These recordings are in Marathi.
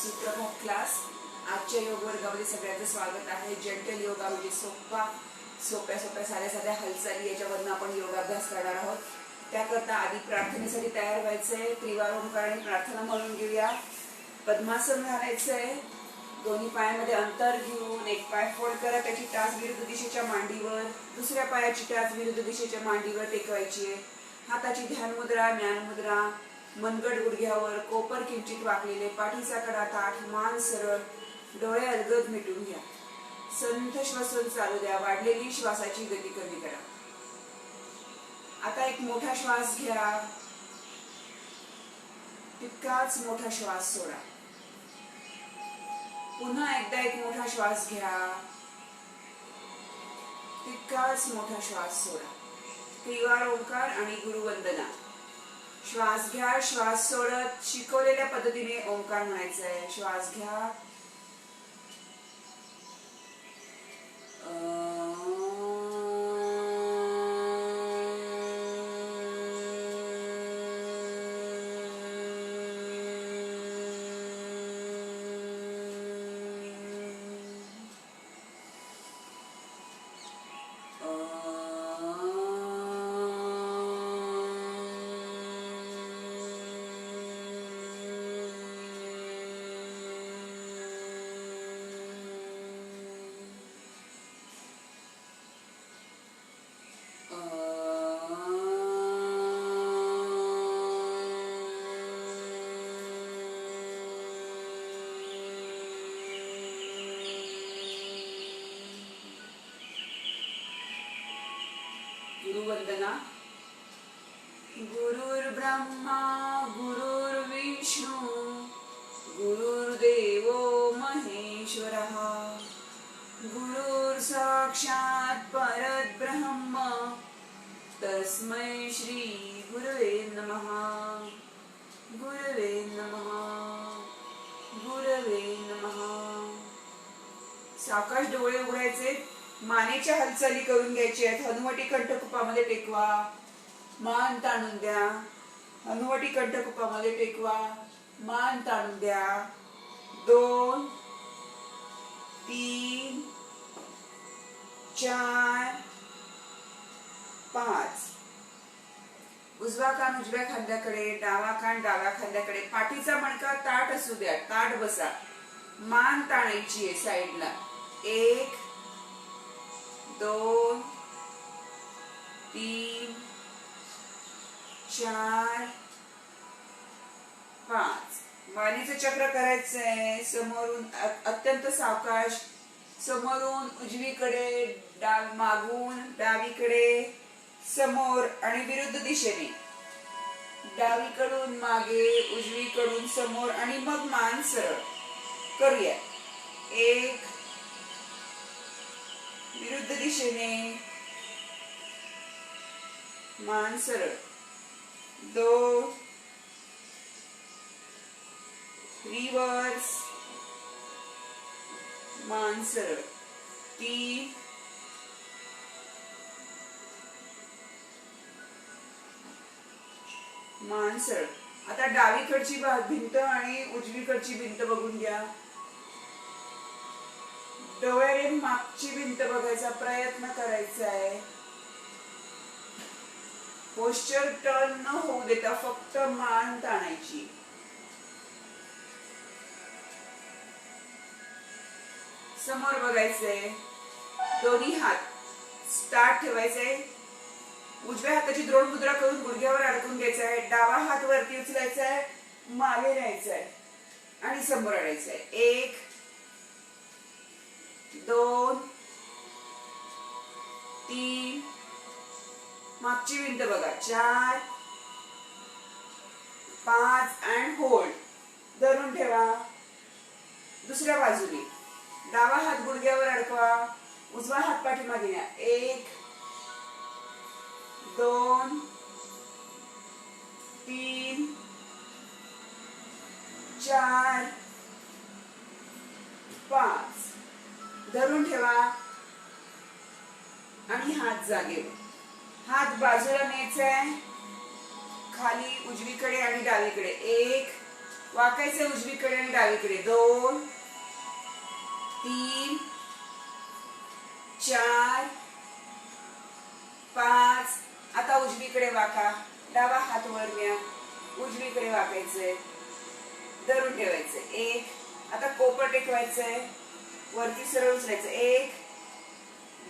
सुप्रभात क्लास. आजच्या योग वर्गामध्ये सगळ्यांचं स्वागत आहे. जेंटल योगा म्हणजे सोप्या साध्या साध्या हालचाली याच्यावरनं आपण योगाभ्यास करणार आहोत. त्याकरता आधी प्रार्थनेसाठी तयार व्हायचंय. त्रिवार ओंकाराने प्रार्थना म्हणून घेऊया. पद्मासन घालायचंय. दोन्ही पायामध्ये अंतर घेऊन एक पाय फोल्ड करा, त्याची टाच विरुद्ध दिशेच्या मांडीवर, दुसऱ्या पायाची टाच विरुद्ध दिशेच्या मांडीवर टेकवायची आहे. हाताची ध्यान मुद्रा, ज्ञान मुद्रा. मनगट गुडघ्यावर, कोपर किंचित वाकलेले, पाठीचा कडा ताठ, मान सरळ, डोळे अलगद मिटून घ्या. संथ श्वसन चालू द्या. वाढलेली श्वासाची गती कमी करा. आता एक मोठा श्वास घ्या, तितकाच मोठा श्वास सोडा. पुन्हा एकदा एक मोठा श्वास घ्या, तितकाच मोठा श्वास सोडा. त्रिवार ओंकार आणि गुरुवंदना. श्वास घ्या, श्वास सोडत शिकवलेल्या पद्धतीने ओंकार म्हणायचा आहे. श्वास घ्या, गुरुवंदना. गुरुर्ब्रह्मा गुरुर्विष्णू गुरुर्देवो महेश्वरः. गुरुर् साक्षात् परब्रह्म तस्मै श्री गुरवे नमः. गुरवे नमः. गुरवे नमः. सावकाश डोळे उघडायचे. मानेच्या हालचाली करून घ्यायची आहेत. हनुवटी कंठकुपामध्ये टेकवा. मान ताणून द्या. हनुवटी कंठकुपामध्ये टेकवा. मान ताणून द्या. 2 3 4 5. उजवा कान उजव्या खांद्याकडे, डावा कान डाव्या खांद्याकडे. पाठीचा मणका ताठ असू द्या. ताठ बसा. मान ताणायची आहे साईडला. 1 2 3 4 5. मानेचं चक्र करायचंय. समोरून अत्यंत सावकाश. समोरून उजवीकडे, मागून डावीकडे, समोर आणि विरुद्ध दिशेने. डावीकडून मागे, उजवीकडून समोर आणि मग मान सरळ करूया. 1 विरुद्ध दिशेने, मान सरळ. 2 रिवर्स, मान सरळ. 3 मान सरळ. आता डावीकडची भिंत आणि उजवीकडची भिंत बघून घ्या. डोळ्याने मागची भिंत बघायचा प्रयत्न करायचा आहे. पोश्चर टर्न न होऊ देता फक्त मान ताणायची. समोर बघायचंय. दोन्ही हात स्टार्ट ठेवायचे. उजव्या हाताची द्रोण मुद्रा करून गुडघ्यावर अडकून घ्यायचा आहे. डावा हात वरती उचलायचा आहे, मागे न्यायचा आहे आणि समोर आणायचा आहे. 1 2 3 मागची भिंत बघा. 4 5 अँड होल्ड. धरून ठेवा. दुसऱ्या बाजूने डावा हात गुडघ्यावर अडकवा. उजवा हात पाठीमागे न्या. 1 2 3 4 5. धरून ठेवा आणि हात जागेवर. हात बाजूला न्यायचा आहे. खाली उजवीकडे आणि डावीकडे. 1 वाकायचे उजवीकडे आणि डावीकडे 2 3 4 5. आता उजवीकडे वाका, डावा हात वर न्या, उजवीकडे वाकायचंय, धरून ठेवायचंय 1. आता कोपर टेकवायचंय, वरती सरळ उचलायचं 1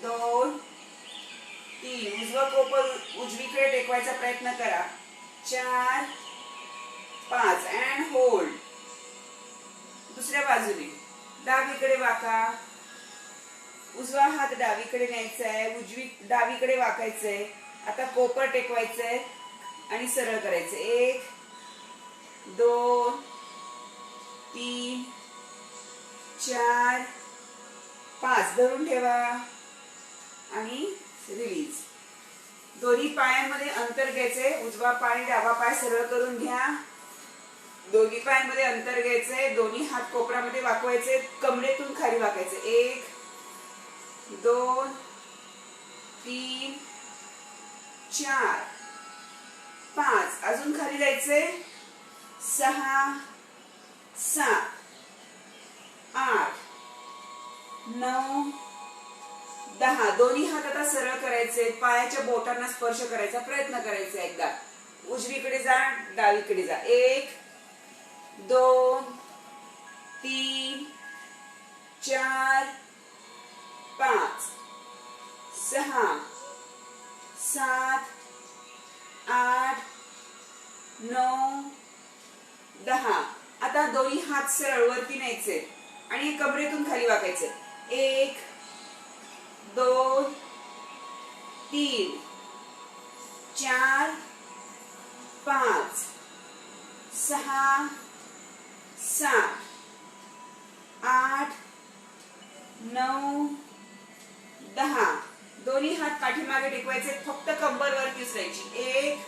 2 3. उजवा कोपर उजवीकडे टेकवायचा प्रयत्न करा 4 5 अँड होल्ड. दुसऱ्या बाजूने डावीकडे वाका, उजवा हात डावीकडे न्यायचा आहे, डावीकडे वाकायचंय. आता कोपर टेकवायचंय आणि सरळ करायचं 1 2 3 4 5. धरून ठेवा आणि रिलीज. दोन्ही पायांमध्ये अंतर घ्यायचे, उजवा पाय डावा पाय सरळ करून घ्या. दोन्ही पायांमध्ये अंतर घ्यायचंय, दोन्ही हात कोपरामध्ये वाकवायचे, कमरेतून खाली वाकायचे 1 2 3 4 5. अजून खाली जायचे 6 7 8 9 10. दोन्ही हात आता सरळ करायचे, पायाच्या बोटांना स्पर्श करायचा प्रयत्न करायचा. एकदा उजवीकडे जा, डावीकडे जा 1 2 3 4 5 6 7 8 9 10. आता दोन्ही हात सरळ वरती न्यायचे आणि कमरेतून खाली वाकायचे 1 2 3 4 5 6 7 8 9 10. दोन्ही हात पाठीमागे टेकवायचे, फक्त कंबर वरती उचलायची 1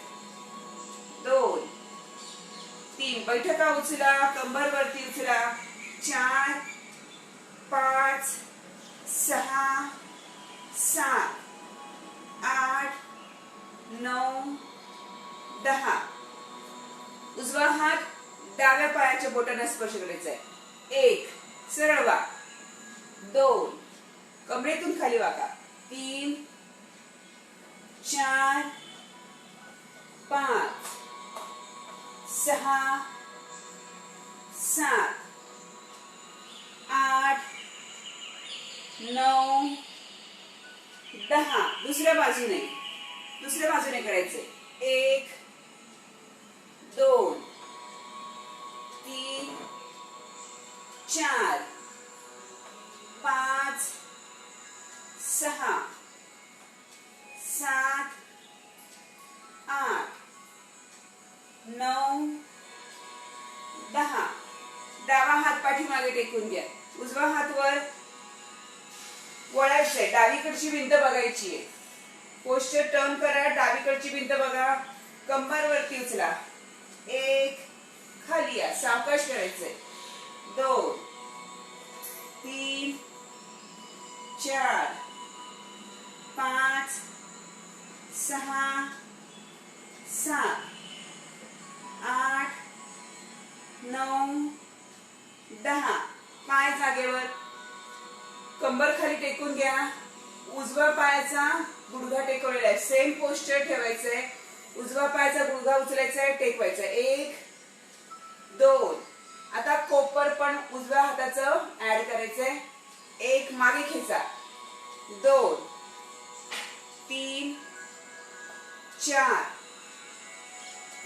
2 3. बैठका उचला, कंबर वरती उचला 4 5 6 7 8 9 10. उजवा हात डाव्या पायाच्या बोटांना स्पर्श करायचा आहे 1. सरळ वा 2. कमरेतून खाली वाका 3 4 5 6 7 8 9 10. दुसऱ्या बाजूने करायचे 1 2 3 4 5 6 7 8 9 10. डावा हात पाठीमागे टेकून घ्या, उजवा हात वर वळायचंय, डावीकडची भिंत बघायची आहे. पोस्चर टर्न करा, डावीकडची भिंत बघा, कंबर वरती उचला 1. खाली या, सावकाश करायचंय 2 3 4 5 6 7 8 9 10. पाय जागेवर, कंबर खाली टेकून घ्या, उजवा पायाचा गुडघा टेकवलेला आहे, सेम पोस्चर ठेवायचंय. उजवा पायाचा गुडघा उचलायचा आहे, टेकवायचा 1 2. आता कोपर पण उजव्या हाताचं ऍड करायचंय 1. मागे खेचा 2 3 4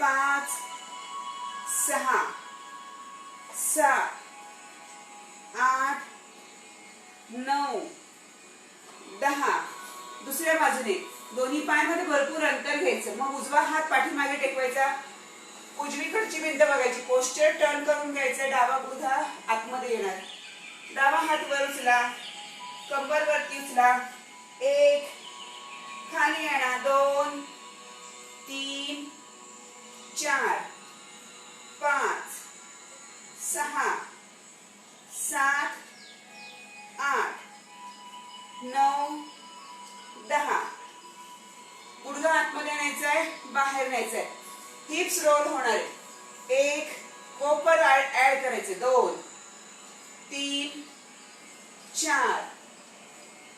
5 6 7 8 9 10. दुसऱ्या बाजूने दोन्ही पायामध्ये भरपूर अंतर घ्यायचं, मग उजवा हात पाठीमागे टेकवायचा, उजवीकडची भिंत बघायची, पोस्चर टर्न करून घ्यायचं, डावा गुडघा आतमध्ये येणार, डावा हात वर उचला, कंबर वरती उचला 1. खाली आणा 2 3 4 5 6 7 8 9 10. गुडघा आतमध्ये न्यायचा आहे, बाहेर न्यायचा आहे, हिप्स रोल होणार आहे 1. कोपर करायचे. 2 3 4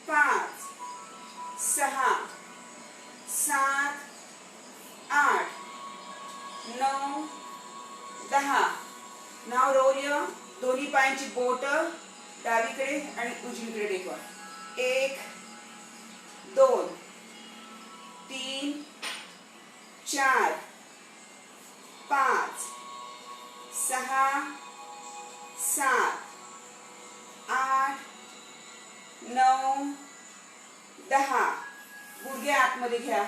5 6 7 8 9 10. नाव रोल युअर दोन्ही पायांची बोट डावीकडे आणि उजवीकडे टेकवा. 1 2 3 4 5 6 7 8 9 10. गुडघे आतमध्ये घ्या.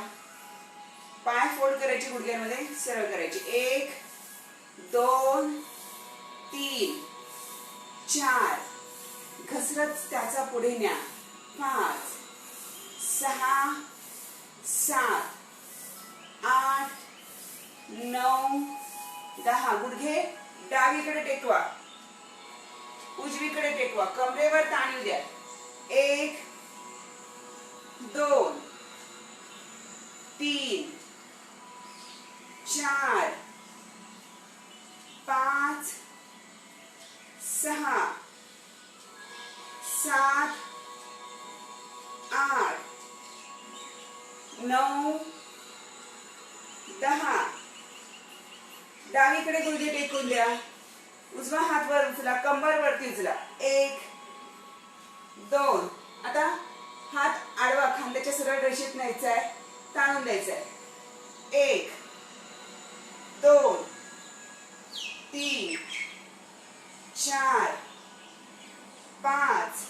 पाय फोल्ड करायचे, गुडघ्यांमध्ये सरळ करायचे. 1 2 3 4. घसरत त्याचा पुढे न्या. 5 6 7 8 9 10. गुडघे डावीकडे टेकवा, उजवीकडे टेकवा. कमरेवर ताण येऊ द्या. 1 2 3 4 5 6 7 8 9 10. डावीकडे गुडघे टेकून द्या. उजवा हात वर उचला, कंबर वरती उचला. 1 2. आता हात आडवा खांद्याच्या सरळ रेषेत न्यायचा आहे, ताणून द्यायचा आहे. 1 2 3 4 5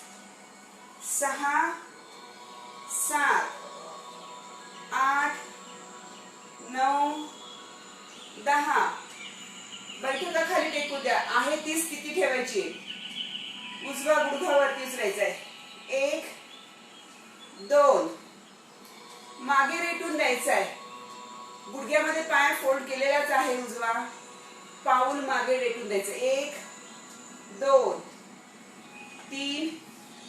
6 7 8 9 10. बैठका खाली टेकू द्या. आहे ती स्थिती ठेवायची. उजवा गुडघा वरती उचलायचा आहे. 1 2. मागे रेटून द्यायचा आहे. गुडघ्यामध्ये पाय फोल्ड केलेलाच आहे. उजवा पाऊल मागे रेटून द्यायचं. 1 2 3.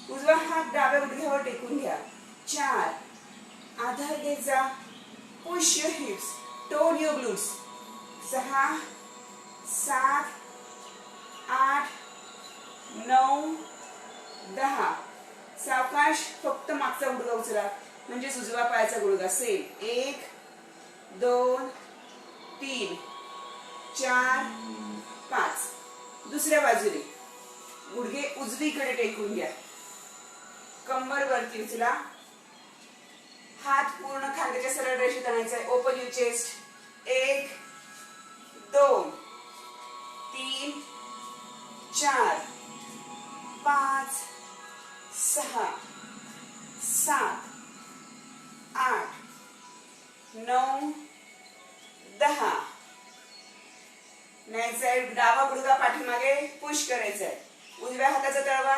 उजवा हात डाव्या गुडघ्यावर टेकून घ्या. 4. आधार घ्यायचा. Push your hips, tone your glutes. 6 7 8 9 10. सावकाश फक्त मागचा गुडघा उचला, म्हणजे उजवा पायाचा गुडघा. सेम. 1 2 3 4 5. दुसऱ्या बाजूने गुडघे उजवीकडे टेकून घ्या. कंबर वरती उचला. हात पूर्ण खांद्याच्या सरळ रेषेत आणायचा आहे. Open your chest. 1 2 3 4 5 6 7 8 9 10. न्यायचा आहे. डावा गुडघा पाठीमागे पुश करायचा आहे. उजव्या हाताचा तळवा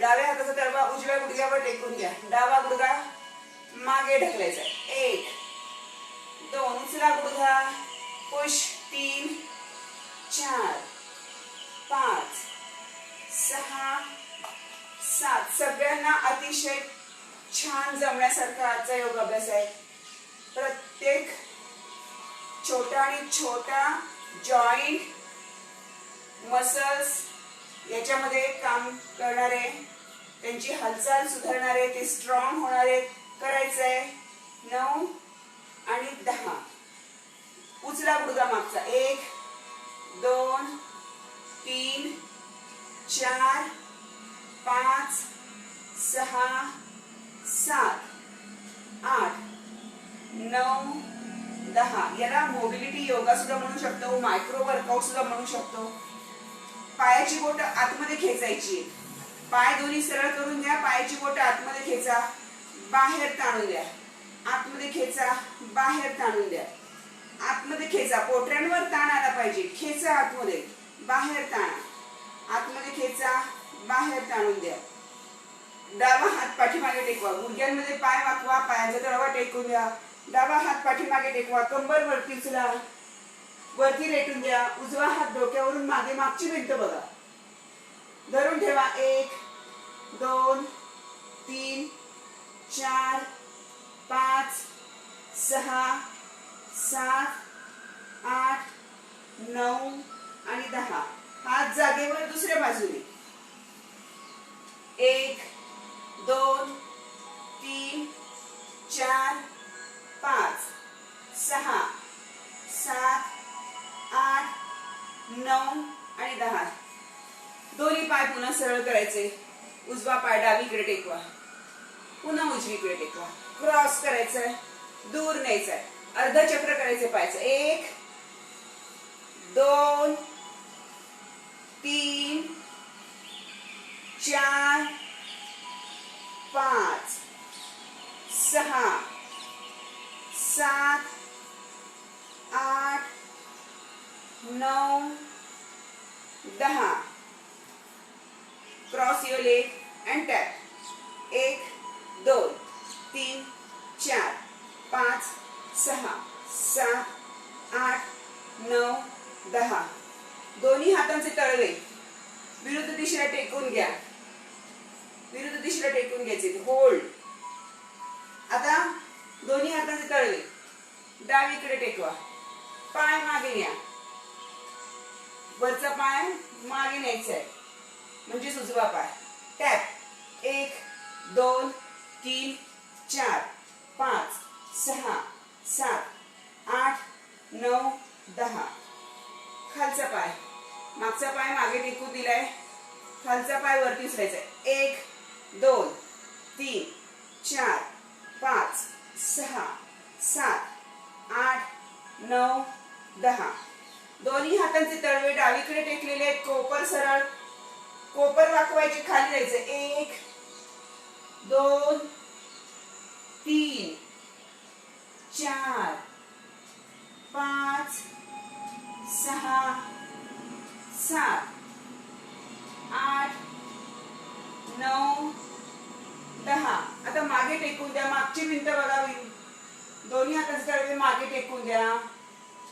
डाव्या हाताचा तळवा उजव्या गुडघ्यावर टेकून घ्या. डावा गुडघा मागे ढकलायचा. 1 2. उचला गुडघा. पुश. 3 4 5 6 7. सगळ्यांना अतिशय छान जमण्यासारखा आजचा योग अभ्यास आहे. प्रत्येक छोटा आणि छोटा जॉईंट मसल्स याच्यामध्ये काम करणारे, त्यांची हालचाल सुधारणारे, ते स्ट्रॉंग होणारे करायचंय. 9 आणि 10. उचला गुडघा मागचा. 1 2 3 4 5 6 7 8 9 10. याला मोबिलिटी योगा सुद्धा म्हणू शकतो, मायक्रो वर्कआउट सुद्धा म्हणू शकतो. पायाची बोट आतमध्ये खेचायची. पाय दोन्ही सरळ करून द्या. पायाची बोट आतमध्ये खेचा, बाहेर ताणून द्या. आतमध्ये खेचा, बाहेर ताणून द्या. आतमध्ये खेचा. पोटऱ्यांवर ताण आला पाहिजे. खेचा आतमध्ये, बाहेर ताणा. आतमध्ये खेचा, बाहेर ताणून द्या. डावा हात पाठीमागे टेकवा. गुडघ्यांमध्ये पाय वाकवा. पायांचा तळवा टेकून द्या. डावा हात पाठीमागे टेकवा. कंबर वरती उचला, वरती रेटून द्या. उजवा हात डोक्यावरून मागे, मागची भिंत बघा. धरून ठेवा. 1 2 3 4 5 6 7 8 9 आणि 10. हात जागेवर दुसऱ्या बाजूने. 1 2 3 4 5 6 7 8 9 आणि 10. दोन्ही पाय पुन्हा सरळ करायचे. उजवा पाय डावीकडे टेकवा, पुन्हा उजवीकडे टेकवा. क्रॉस करायचंय, दूर न्यायचंय. अर्धचक्र करायचे पायचं. 1 2 3 4 5 6 7 8 9 10. Cross your leg and tap. 1 2 3 4 5 6 7 8 9 10. दोन्ही हातांचे तळवे विरुद्ध दिशेला टेकून घ्या. विरुद्ध दिशेला टेकून घ्यायचे. होल्ड. आता दोन्ही हातांचे तळवे डावीकडे टेकवा. पाय मागे न्या. वरचा पाय मागे न्यायचा आहे, म्हणजे उजवा पाय. टॅप. 1 2 3 4 5 6 7 8 9 10. खालचा पाय, मागचा पाय मागे टेकून दिलाय. खालचा पाय वरती उचलायचा. 1 2 3 4 5 6 7 8 9 10. दोन्ही हातांचे तळवे डावीकडे टेकलेले आहेत. कोपर सरळ. कोपर वाकवायचे, खाली जायचे. 1 2 3 4 5 6 7 8 9 10. आता मागे टेकून द्या. मागची भिंत बघा. दोन्ही हातांचे तळवे मागे टेकून द्या.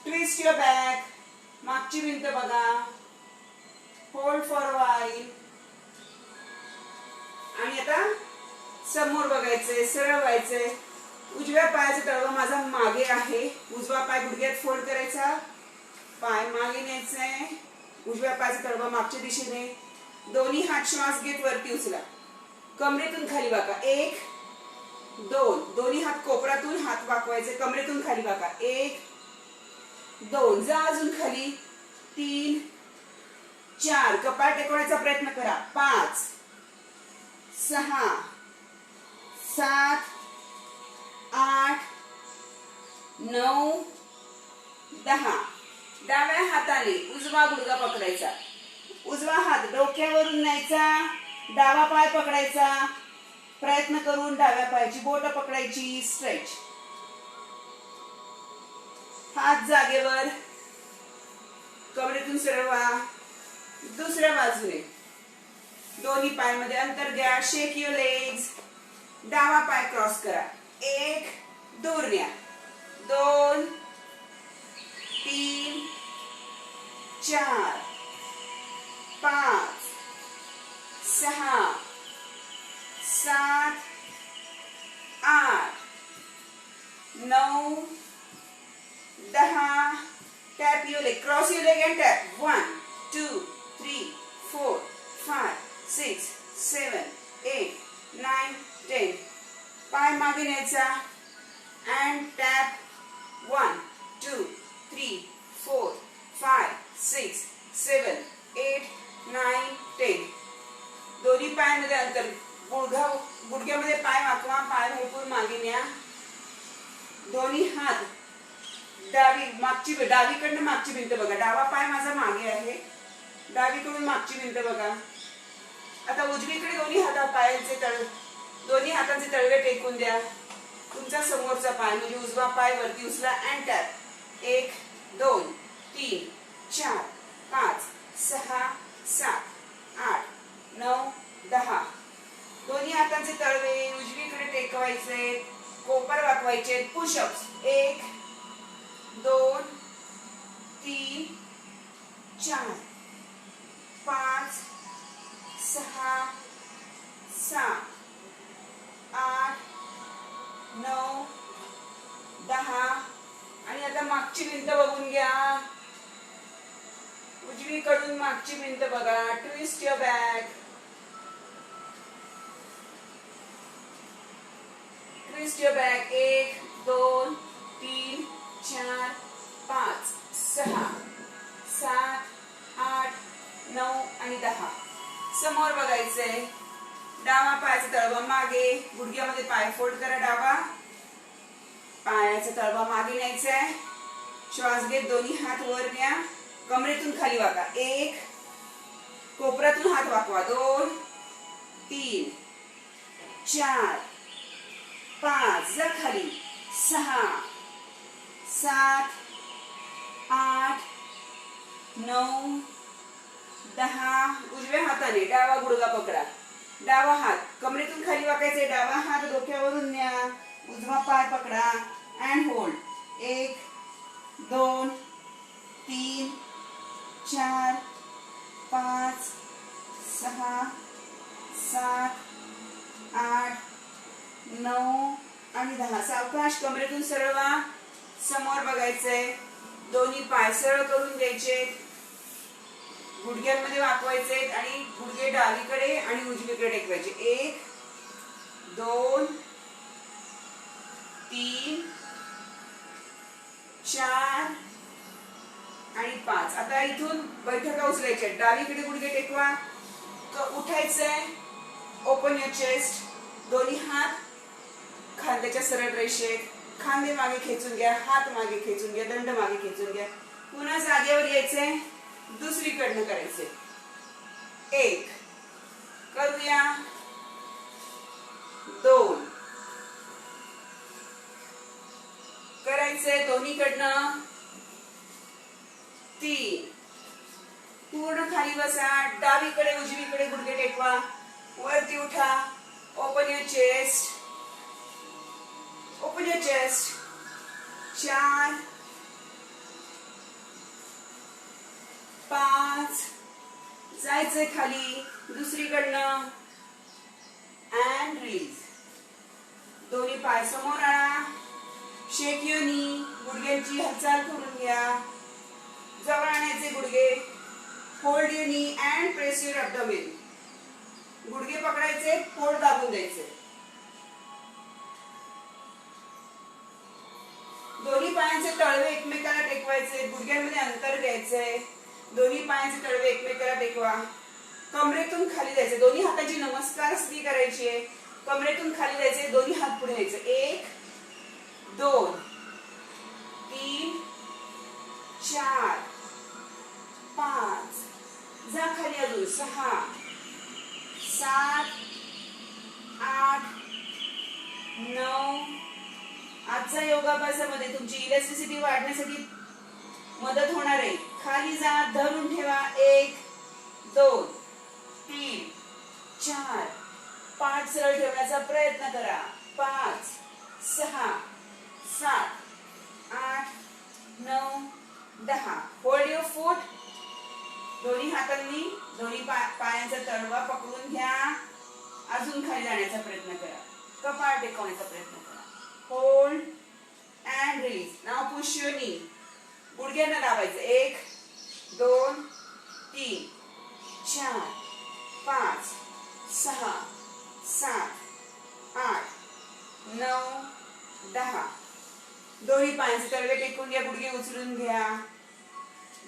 Twist your back. मागची भिंत बघा. Hold for while. आणि आता समोर बघायचंय, सरळ व्हायचंय. उजव्या पायाचं तळवं माझा मागे आहे. उजवा पाय गुडघ्यात फोल्ड करायचा. पाय मागे न्यायचंय. उजव्या पायाचं तळवं मागच्या दिशेने. दोन्ही हात श्वास घेत वरती उचला. कमरेतून खाली वाका. 1 2. दोन्ही हात कोपरातून हात वाकवायचे. कमरेतून खाली वाका. 1 2. जा अजून खाली. 3 4. कपाळ टेकवण्याचा प्रयत्न करा. 5 6 7 8 9 10. डाव्या हाताने उजवा गुडघा पकडायचा. उजवा हात डोक्यावरून न्यायचा. डावा पाय पकडायचा. प्रयत्न करून डाव्या पायाची बोट पकडायची. स्ट्रेच. हात जागेवर. कमरेतून सरळ व्हा. दुसऱ्या बाजूने दोन्ही पायामध्ये अंतर घ्या. शेक युअर लेग्स. डावा पाय क्रॉस करा. 1 दूर न्या. 2 3 4 5 6 7 8 9 10. Tap your leg. Cross your leg and tap. 1 2 3 4 5 6 7 8 9 10. पाय मागे न्यायचा and tap. 1 2 3 4 5 6 7 8 9 10. दोन्ही पायांमध्ये अंतर. गुडघ्यामध्ये पाय वाकवा. पाय मोकून मागे न्या. दोन्ही हात डावीकडनं मागची भिंत बघा. डावा पाय माझा मागे आहे. डावीकडून मागची भिंत बघा. आता उजवीकडे दोन्ही हातांचे तळवे टेकून द्या. तुमचा समोरचा पाय म्हणजे उजवा पाय वरती उचला अँड टॅप. 1 2 3 4 5 6 7 8 9 10. दोन्ही हातांचे तळवे उजवीकडे टेकवायचे. कोपर वाकवायचे. पुशअप्स. 1 2 3 4 5 6 7 8 9 10. आणि आता मागची भिंत बघून घ्या. उजवी उजवीकडून मागची भिंत बघा. Twist your back. Twist your back. 1 2 3 4 5 6 7 8 9 आणि 10. समोर बघायचंय. डावा पायाचा तळवा मागे, गुडघ्यामध्ये पाय फोल्ड करा. डावा पायाचा तळवा मागे न्यायचा आहे. श्वास घेत दोन्ही हात वर न्या. कमरेतून खाली वाका. 1 कोपऱ्यातून हात वाकवा. 2 3 4 5 जा खाली. 6 7 8 9 10. उजव्या हाताने डावा गुडघा पकडा. डावा हात कमरेतून खाली वाकायचे. डावा हात डोक्यावरून न्या. उजवा पाय पकडा अँड होल्ड. 1 2 3 4 5 6 7 8 9 आणि 10. सावकाश कमरेतून सरळ व्हा. समोर बघायचंय. दोन्ही पाय सरळ करून द्यायचे. गुडघ्यांमध्ये वाकवायचे आणि गुडघे डावीकडे आणि उजवीकडे टेकवायचे. 1 2 3 4 आणि 5. आता इथून बैठका उचलायच्या. डावीकडे गुडघे टेकवा. उठायचंय. Open your chest. दोन्ही हात खांद्याच्या सरळ रेषेत. खांदे मागे खेचून घ्या. हात मागे खेचून घ्या. दंड मागे खेचून घ्या. पुन्हा जागेवर यायचंय. दुसरीकडनं करायचे. 1 करूया. 2 करायचे दोन्हीकडनं. 3 पूर्ण खाली बसा. डावीकडे उजवीकडे गुडघे टेकवा. वरती उठा. Open your chest. Open your chest. 4 5 जायचंय खाली. दुसरीकडनं अँड रिलीज. दोन्ही पाय समोर आणा. शेक युअर नी. गुडघ्यांची हालचाल करून घ्या. जवळ आणायचे गुडघे. होल्ड युअर नी अँड प्रेस युअर ॲब्डोमेन. गुडघे पकडायचे. पोट दाबून द्यायचे. दोन्ही पायांचे तळवे एकमेकाला टेकवायचे. गुडघ्यांमध्ये अंतर द्यायचंय. दोन्ही पायांचे तळवे एकमेकाला टेकवा. कमरेतून खाली जायचे. दोन्ही हाताची नमस्कार स्थिती करायची आहे. कमरेतून खाली जायचे. दोन्ही हात पुढे न्यायचे. 1 2 3 4 5 जा खाली. अजून 6 7 8 9. आजच्या योगाभ्यासामध्ये तुमची इलेस्टिसिटी वाढण्यासाठी मदत होणार आहे. खाली जा. धरून ठेवा. 1 2 3 4 पाठ सरळ ठेवण्याचा प्रयत्न करा. 5 6 7 8 9 10. होल्ड युअर फूट. दोन्ही हातांनी दोन्ही पायांचा तळवा पकडून घ्या. अजून खाली जाण्याचा प्रयत्न करा. कपाळ टेकवण्याचा प्रयत्न करा. Hold and release. Now push your नी. गुडघ्यांना दाबायचं. 1 2 3 4 5 6 7 8 9 10. दोन्ही पायांचे तळवे टेकून घ्या. गुडघे उचलून घ्या.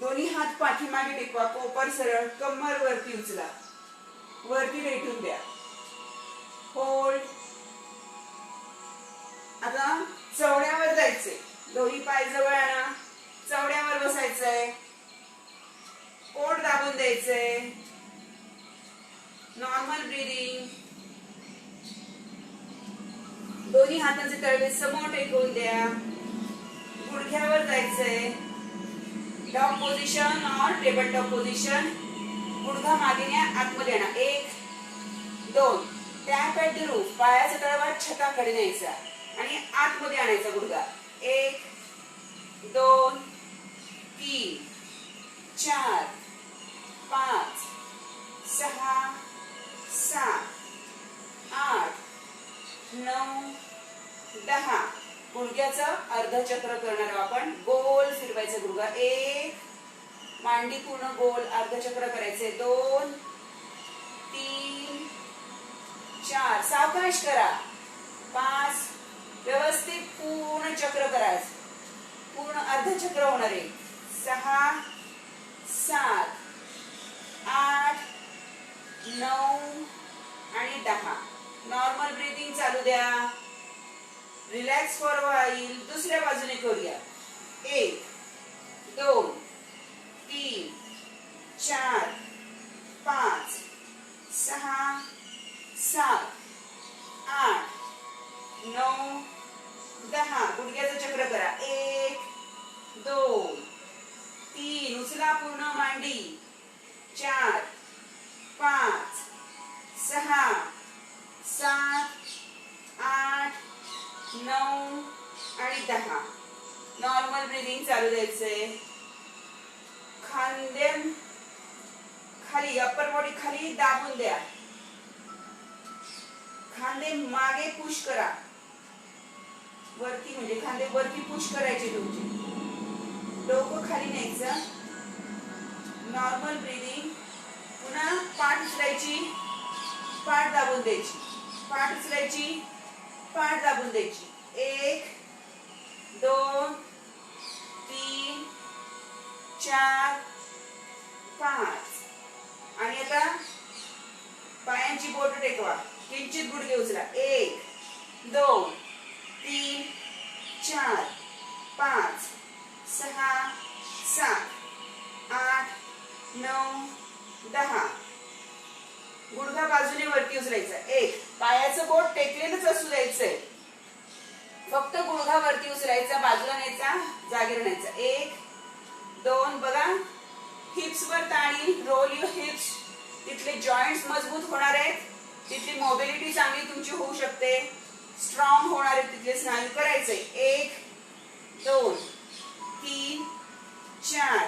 दोन्ही हात पाठीमागे टेकवा. कोपर सरळ. कमर वरती उचला. वरती रेटून द्या. होल्ड. आता चवड्यावर जायचे. दोन्ही पाय जवळ आणा. चवड्यावर बसायचंय. पोट दाबून द्यायचंय. Normal breathing. दोन्ही हातांचे तळवे समोर टेकवून द्या. गुडघ्यावर जायचंय. डॉग पोझिशन और टेबल टॉप पोझिशन. गुडघा मागे न्या. आतमध्ये आणा. 1 2 टॅप ॲट द रूफ. पायाचा तळवा छताकडे न्यायचा आणि आतमध्ये आणायचा गुडघा. 1 2 3 4 5 6 7 8 9 10. गुडघ्याचं अर्धचक्र करणार आपण. गोल फिरवायचं गुडघा. 1 मांडी पूर्ण गोल अर्धचक्र करायचे. 2 3 4 सावकाश करा. 5 व्यवस्थित पूर्ण चक्र करायचं. पूर्ण अर्धचक्र होणार आहे. 6 7 8 9 आणि 10. नॉर्मल ब्रीथिंग चालू द्या. Relax for while. दुसऱ्या बाजूने करूया. 1 2 3 4 5 6 7 8 9 10. गुडघ्याचं चक्र करा. 1 2 3 उचला पूर्ण मांडी. 4 5 6 7 8 9 आणि 10. नॉर्मल ब्रीदिंग चालू द्यायचंय. खांदे खाली, अप्पर बॉडी खाली दाबून द्या. खांदे मागे पुश करा. वरती म्हणजे खांदे वरती पुश करायचे तुमचे. डोकं खाली न्यायचं. Normal breathing. पुन्हा पाठ उचलायची, पाठ दाबून द्यायची. पाठ उचलायची, पाठ दाबून द्यायची. 1 2 3 4 5. आणि आता पायांची बोट टेकवा. किंचित गुडघे उचला. 1 2 3 4 5 6 7 8 9 10. गुडघा बाजूने वरती उचलायचा. 1 पायाचं बोट टेकलेलंच असू द्यायचंय. फक्त गुडघा वरती उचलायचा, बाजूला न्यायचा, जागेवर न्यायचा. 1 2 बघा. हिप्स वर ताणी. Roll your hips. तिथले जॉइंट्स मजबूत होणार आहेत. तिथली मोबिलिटी चांगली तुमची होऊ शकते. स्ट्रॉंग होणार आहेत तिथले स्नायू. करायचंय. 1 2 3 4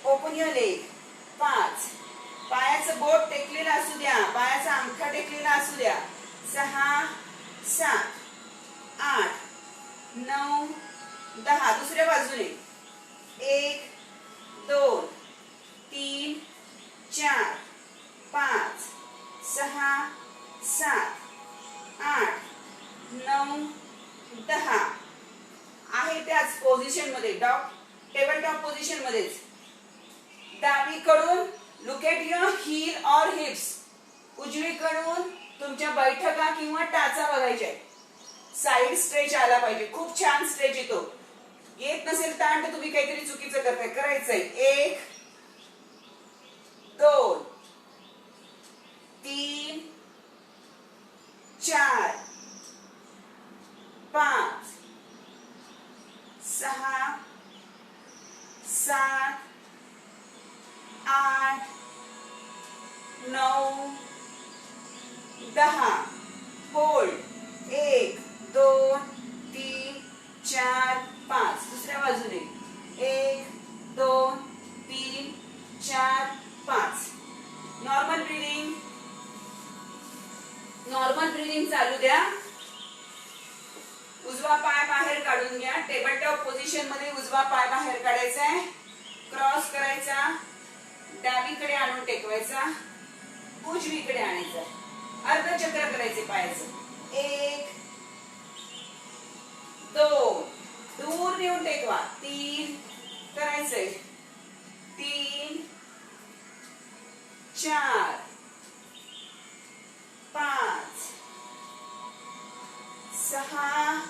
ओपन युअर लेग. 5 पायाचं बोट टेकलेलं असू द्या, पायाचा अंगठा टेकलेला असू द्या. 6 7 8 9 10. दुसऱ्या बाजूने. 1 2 3 4 5 6 7 8 9 10. आहे त्याच पोझिशन मध्ये. टेबल टॉप पोझिशन मध्येच. डावीकडून look at your heel or hips. उजवीकडून तुमच्या बैठका किंवा टाचा बघायच्या. साइड स्ट्रेच आला पाहिजे. खूप छान स्ट्रेच येतो. येत नसेल ताण तर तुम्ही काहीतरी चुकीचं करताय. करायचंय. 1 2 3 4 5 6 7 8 9 10. होल्ड. 1 2 3 4 5. दुसऱ्या बाजूने. 1 2 3 4 5. Normal breathing. नॉर्मल ब्रीदिंग चालू द्या. उजवा पाय बाहेर काढून घ्या. टेबल टॉप पोझिशन मध्ये उजवा पाय बाहेर काढायचा आहे. क्रॉस करायचा. डावीकडे आणून टेकवायचा. उजवीकडे आणायचा. अर्धचक्र करायचे पायाचं. 1 2 दूर नेऊन टेकवा. 3 करायचंय. 3 4 5 6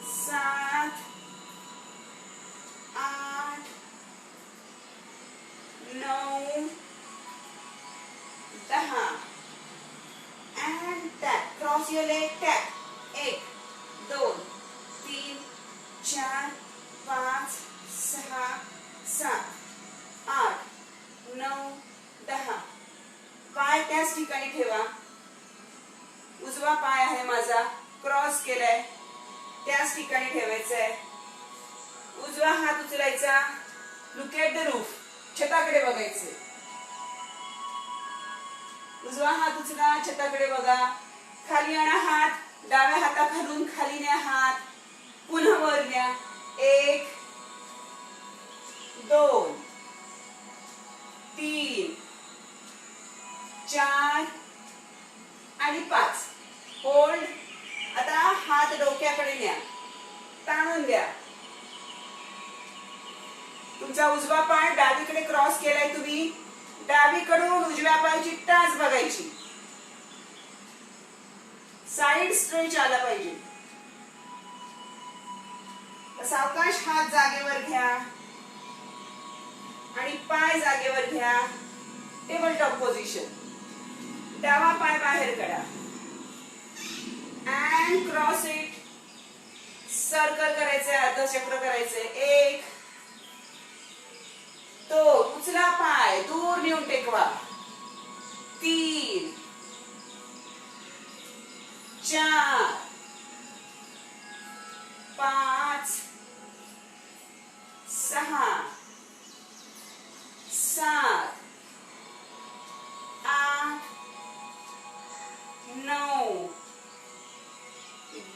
7 8 9 10. and tap. Cross your leg, tap. 1 2 3 4 5 6 7 8 9 10. पाय त्याच ठिकाणी ठेवा. उजवा पाय आहे माझा, क्रॉस केलाय, त्याच ठिकाणी ठेवायचा आहे. उजवा हात उचलायचा. Look at the roof. छताकडे बघायचे. उजवा हात उचला, छताकडे बघा. खाली आणा हात. डाव्या हाताखालून खाली न्या हात. पुन्हा वर न्या. 1 2 3 4 आणि 5. होल्ड. आता हात डोक्याकडे न्या, ताणून द्या. तुमचा उजवा पाय डावीकडे क्रॉस केलाय तुम्ही. डावीकडून उजव्या पायाची टाच बघायची. साइड स्ट्रेच आला पाहिजे. सावकाश हात जागेवर घ्या आणि पाय जागेवर घ्या. Table top position. डावा पाय बाहेर काढा अँड क्रॉस इट. सर्कल करायचे, अर्धचक्र करायचे. 1 2 उचला पाय, दूर नेऊन टेकवा. 3 4 5 6 7 8 9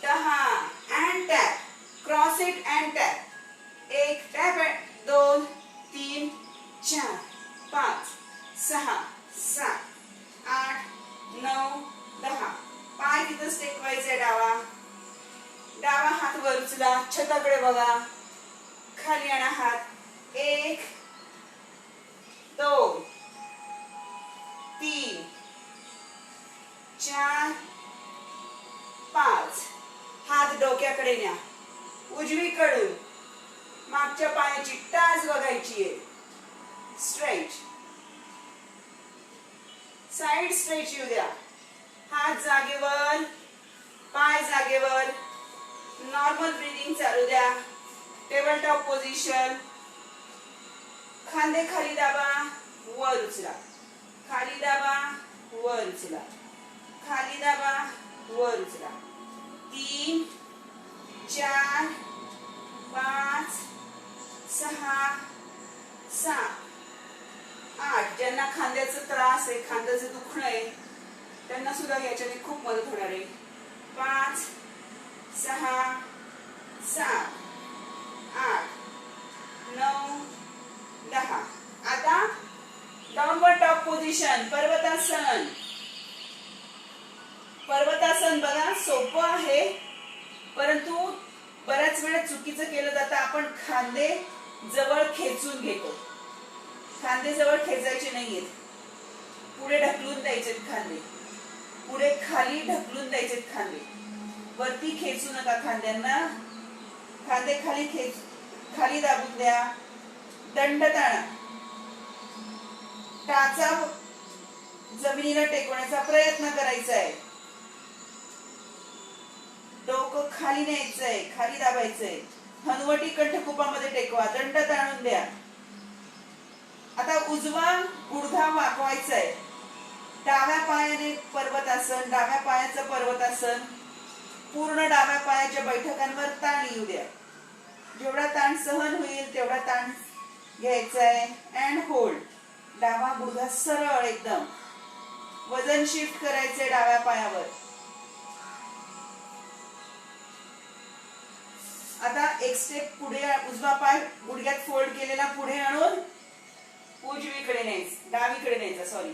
10 and tap. Cross it and tap. 1 tap. 2 3 4 5 6 7 8 9 10. पाय तिथंच टेकवायचे. डावा हात वर उचला, छताकडे बघा, खाली आणा हात. 1 2 3 4 5. हात डोक्याकडे न्या. उजवीकडून मागच्या पायाची टाच बघायची आहे. स्ट्रेच. साइड स्ट्रेच येऊ द्या. हात जागेवर, पाय जागेवर. नॉर्मल ब्रीदिंग चालू द्या. Table top position. खांदे खाली दाबा, वर उचला. खाली दाबा, वर उचला. खाली दाबा, वर उचला. 3 4 5 6 7 8. ज्यांना खांद्याचा त्रास आहे, खांद्याचं दुखणं आहे, त्यांना सुद्धा याच्याने खूप मदत होणार आहे. 5 6 7 8 9 10. आता डाऊनवर्ड डॉग पोझिशन, पर्वतासन. पर्वतासन बघा सोपं आहे, परंतु बऱ्याच वेळा चुकीचं केलं जातं. आपण खांदे जवळ खेचून घेतो. खांदे जवळ खेचायचे नाहीयेत, पुढे ढकलून द्यायचे खांदे. पुढे खाली ढकलून द्यायचे खांदे. वरती खेचू नका खांद्यांना. खांदे खाली खेच, खाली दाबून द्या. दंड ताणा. टाचा जमिनीला टेकवण्याचा प्रयत्न करायचा आहे. डोकं खाली न्यायचंय, खाली दाबायचंय. हनुवटी कंठकुपामध्ये टेकवा. दंड ताणून द्या. आता उजवा गुडघा वाकवायचा आहे. डाव्या पायाने पर्वतासन, डाव्या पायाचं पर्वतासन. पूर्ण डाव्या पायाच्या बैठकांवर ताण येऊ द्या. जेवढा ताण सहन होईल तेवढा ताण घ्यायचा आहे. And hold. डावा गुडघा सरळ एकदम. वजन शिफ्ट करायचंय डाव्या पायावर. आता एक स्टेप पुढे. उजवा पाय गुडघ्यात फोल्ड केलेला पुढे आणून उजवीकडे न्यायचा, डावीकडे न्यायचा, सॉरी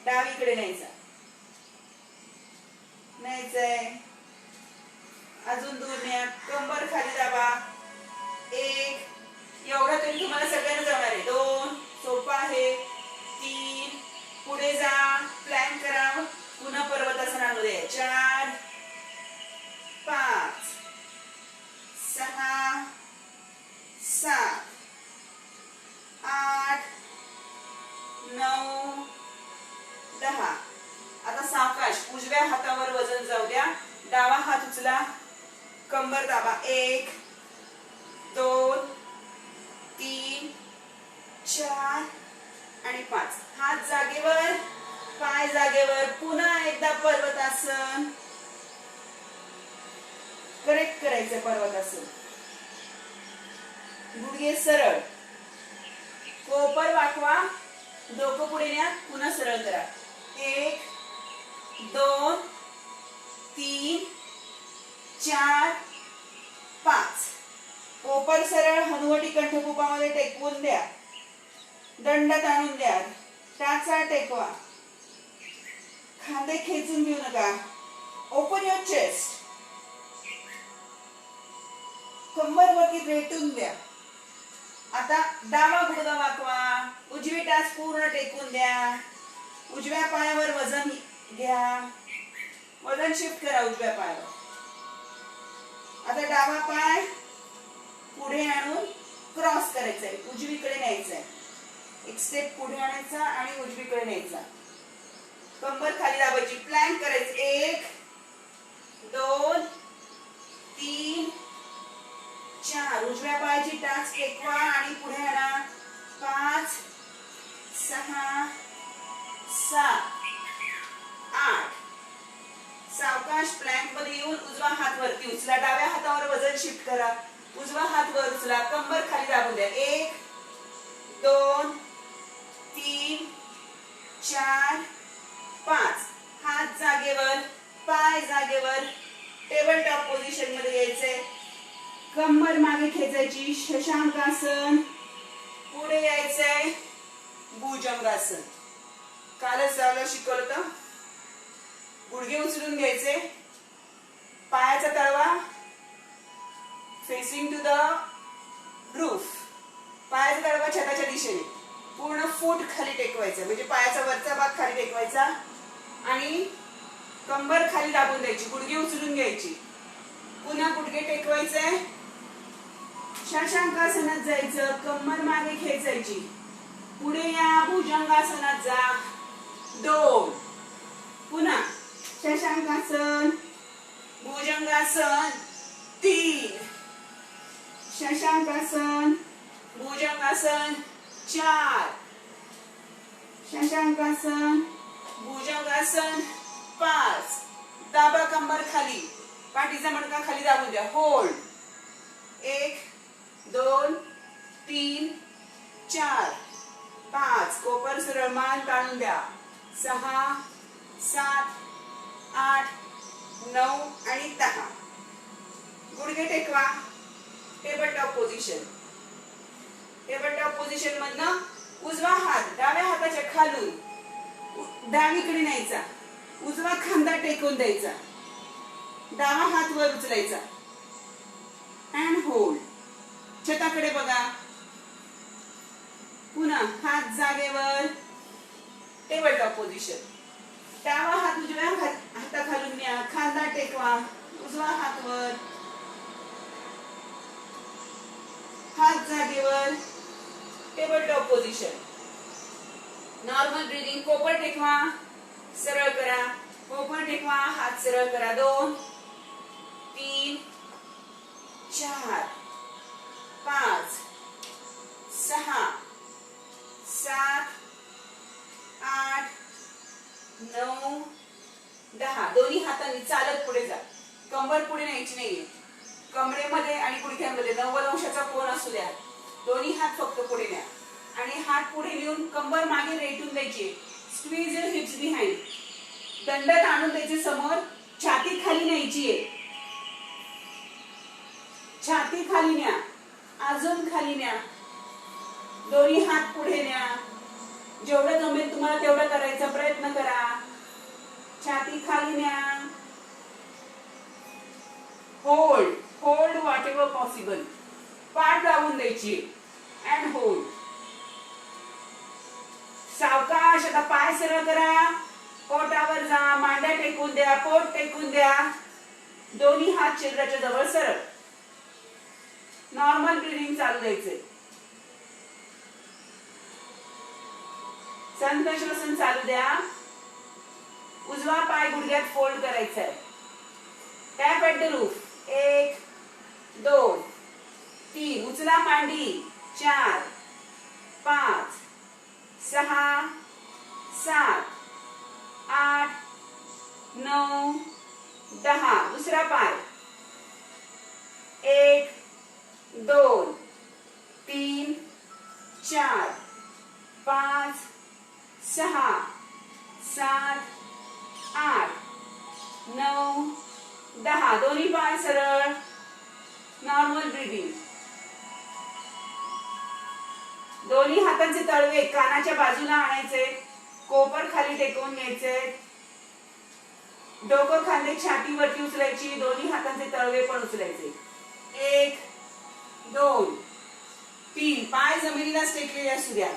डावीकडे न्यायचा. न्यायचंय. अजून दूर न्या. कंबर खाली दाबा. 1. एवढा तरी तुम्हाला सगळ्यांना जमणार आहे. 2. सोपा आहे. 3. पुढे जा, प्लॅन करा. पुन्हा पर्वतासनामध्ये. 4 5 6 7 8 9 10. आता सावकाश उजव्या हातावर वजन जाऊ द्या. डावा हात उचला, कंबर दाबा. 1 2 3 4 आणि 5. हात जागेवर, पाय जागेवर. पुन्हा एकदा पर्वतासन. करेक्ट करायचं पर्वतासन. गुडघे सरळ. कोपर वाकवा. डोकं पुढे न्या. पुन्हा सरळ करा. 1 2 3 4 5. कोपर सरळ, हनुवटी कंठकुपामध्ये टेकवून द्या. दंड ताणून द्या. टाचा टेकवा. खांदे खेचून घेऊ नका. Open your chest. कंबर वरती रेटून द्या. आता डावा गुडघा वाकवा. उजवी टाच पूर्ण टेकून द्या. उजव्या पायावर वजन घ्या. वजन शिफ्ट करा उजव्या पायावर. आता डावा पाय पुढे आणून क्रॉस करायचा आहे, उजवीकडे न्यायचा आहे. एक स्टेप पुढे आणायचा आणि उजवीकडे न्यायचा. कंबर खाली दाबायची. प्लॅंक करायचं. 1 2 3 4. उजव्या पायाची टाच टेकवा आणि पुढे आणा. 5 6 7 8. सावकाश प्लॅंक मध्ये येऊन उजवा हात वरती उचला. डाव्या हातावर वजन शिफ्ट करा. उजवा हात वर उचला. कंबर खाली दाबून द्या. 1 2 3 4 5. हात जागेवर, पाय जागेवर. टेबल टॉप पोझिशन मध्ये यायचंय. कंबर मागे खेचायची. शशांकासन. पुढे यायचंय. भुजंगासन. कालच लावलं शिकवलं होतं. गुडघे उचलून घ्यायचे. पायाचा तळवा फेसिंग टू द रूफ. पायाचा तळवा छताच्या दिशेने. पूर्ण फूट खाली टेकवायचा, म्हणजे पायाचा वरचा भाग खाली टेकवायचा आणि कंबर खाली दाबून द्यायची. गुडघे उचलून घ्यायची. पुन्हा गुडघे टेकवायचे. शशांकासनात जायचं. कंबर मागे खेचायची. पुढे या. भुजंगासनात जा. 2. पुन्हा शशांकासन, भुजंगासन. 3. शशांकासन, भुजंगासन. 4. शशांकासन, भुजंगासन. 5. दाबा कंबर खाली. पाठीचा मणका खाली दाबून द्या. होल्ड. 1 2 3 4 5. कोपर सरळ. मान ताणून द्या. 6 7 8 9 आणि 10. गुडघे टेकवा. Table top position. Table top position मधनं उजवा हात डाव्या हाताच्या खालून डावीकडे न्यायचा. उजवा खांदा टेकून द्यायचा. डावा हात वर उचलायचा. And hold. छताकडे बघा. पुन्हा हात जागेवर. Table top position. डावा हात उजव्या हाताखालून न्या. खांदा टेकवा. उजवा हात वर. हात जागेवर. Table top position. Normal breathing. कोपर टेकवा. सरळ करा. कोपर टेकवा. हात सरळ करा. 2 3 4 5 6 7 8 9 10. दोन्ही हातांनी चालत पुढे जा. कंबर पुढे न्यायची नाहीये. कमरेमध्ये आणि गुडघ्यांमध्ये 90 अंशाचा कोन असू द्या. दोन्ही हात फक्त पुढे न्या आणि हात पुढे नेऊन कंबर मागे रेटून द्यायची. Squeeze your hips behind. दंड ताणून द्यायचे समोर. छाती खाली न्यायची. छाती खाली न्या. अजून खाली न्या. दोन्ही हात पुढे न्या. जेवढं जमेल तुम्हाला तेवढं करायचा प्रयत्न करा. छाती खाली न्या. Hold. Hold what ever possible. पाठ दाबून द्यायची. And hold. सावकाश. आता पाय सरळ करा. पोटावर जा. मांड्या टेकून द्या. पोट टेकून द्या. दोन्ही हात छिद्राच्या जवळ सरळ. नॉर्मल ब्रीदिंग चालू द्यायचे. संत श्वसन चालू द्या. उजवा पाय गुडघ्यात फोल्ड करायचा आहे. Tap at the roof. 1 2 3. उचला मांडी. 4 5 6 7 8 9 10. दुसरा पाय. 1 2 3 4 5 6 7 8 9 10. दोन्ही पाय सरळ. Normal breathing. दोन्ही हातांचे तळवे कानाच्या बाजूला आणायचे, कोपर खाली टेकवून घ्यायचे, डोकं खांदे छातीवरती उचलायची, दोन्ही हातांचे तळवे पण उचलायचे. 1 2 3 पाय जमिनीलाच टेकलेले असू द्या.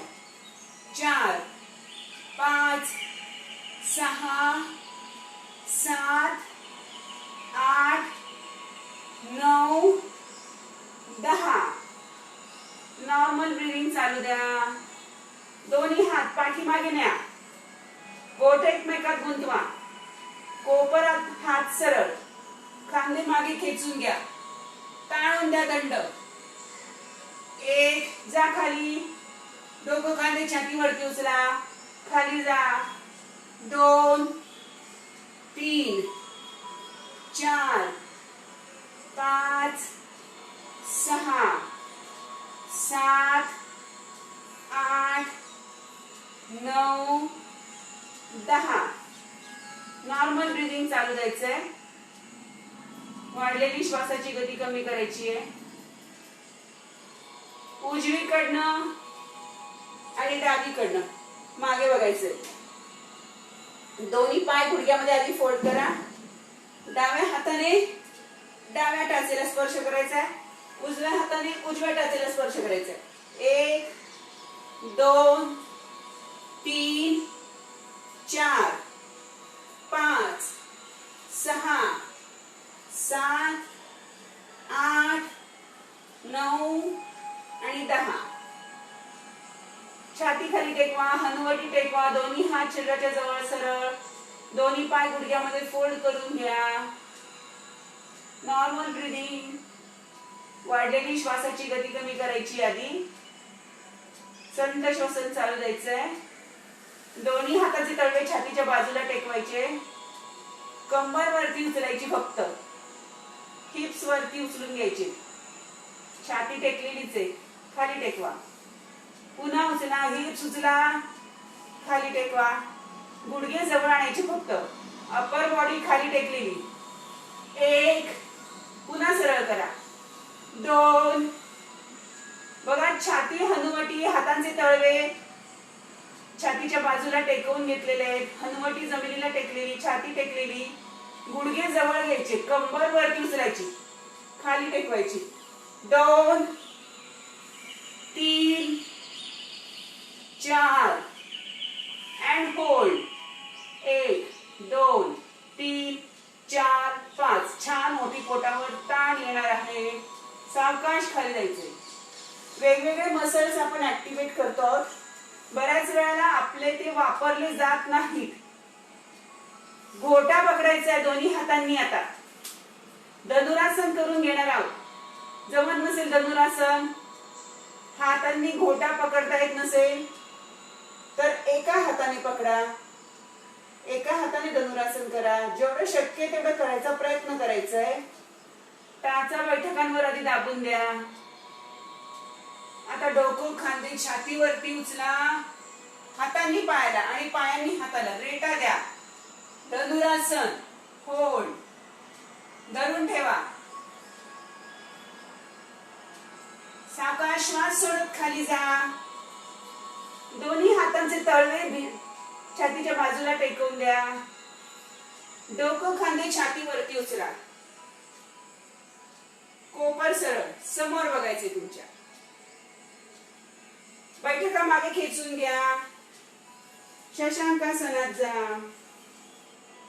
4 5 6 7 8 9 10. नॉर्मल ब्रीदिंग चालू द्या. दोन्ही हात पाठीमागे न्या, बोट एकमेकात गुंतवा, कोपरात हात सरळ, खांदे मागे खेचून घ्या, ताणून द्या दंड. 1 जा खाली, डोकं खांदे छातीवरती उचला, खाली जा. 2 3 4 5 6 7 8 9 10. नॉर्मल ब्रीदिंग चालू द्यायचंय. वाढलेली श्वासाची गती कमी करायची आहे. उजवीकडनं आणि डावीकडनं मागे बघायचंय. दोन्ही पाय गुडघ्यामध्ये आधी फोल्ड करा. डाव्या हाताने डाव्या टाचेला स्पर्श करायचा आहे, उजव्या हाताने उजव्या टाचेला स्पर्श करायचा आहे. 1 2 3 4 5 6 7 8 9 आणि 10. छाती खाली टेकवा, हनुवटी टेकवा, दोन्ही हात शरीराच्या जवळ सरळ, दोन्ही पाय गुडघ्यामध्ये फोल्ड करून घ्या. Normal breathing. वाढलेली श्वासाची गती कमी करायची. आधी संत श्वसन चालू द्यायचंय. दोन्ही हाताचे तळवे छातीच्या बाजूला टेकवायचे, कंबर वरती उचलायची, फक्त हिप्स वरती उचलून घ्यायचे. छाती टेकलेलीच आहे, खाली टेकवा. पुन्हा उचला, हिप्स उचला, खाली टेकवा. गुडघे जवळ आणायचे फक्त, अप्पर बॉडी खाली टेकलेली. 1 पुन्हा सरळ करा. 2 बघा, छाती हनुवटी, हातांचे तळवे छातीच्या बाजूला टेकवून घेतलेले आहेत, हनुवटी जमिनीला टेकलेली, छाती टेकलेली, गुडघे जवळ घ्यायचे, कंबर वरती उचलायची, खाली टेकवायची. 2 3 4 अँड होल्ड. 1 2 3 4 5. छान मोठी पोटावर ताण येणार आहे. सावकाश खाली जायचे. वेगवेगळे मसल्स आपण ऍक्टिव्हेट करतो आहोत. बऱ्याच वेळेला आपले ते वापरले जात नाहीत. घोटा पकडायचा आहे दोन्ही हातांनी. आता धनुरासन करून घेणार आहोत. जमत नसेल धनुरासन, हातांनी घोटा पकडता येत नसेल तर एका हाताने पकडा, एका हाताने धनुरासन करा. जेवढं शक्य आहे तेवढं करायचा प्रयत्न करायचा आहे. टाचा बैठकांवर आधी दाबून द्या. आता डोकं खांदे छातीवरती उचला, हातांनी पायाला आणि पायांनी हाताला रेटा द्या. धनुरासन. होल्ड. धरून ठेवा. सावकाश श्वास सोडत खाली जा. दोन्ही हातांचे तळवे छातीच्या बाजूला टेकवून द्या. डोकं खांदे छातीवरती उचला. कोपर सरळ समोर बघायचे तुमच्या. बैठका मागे खेचून घ्या. शशांकासनात जा.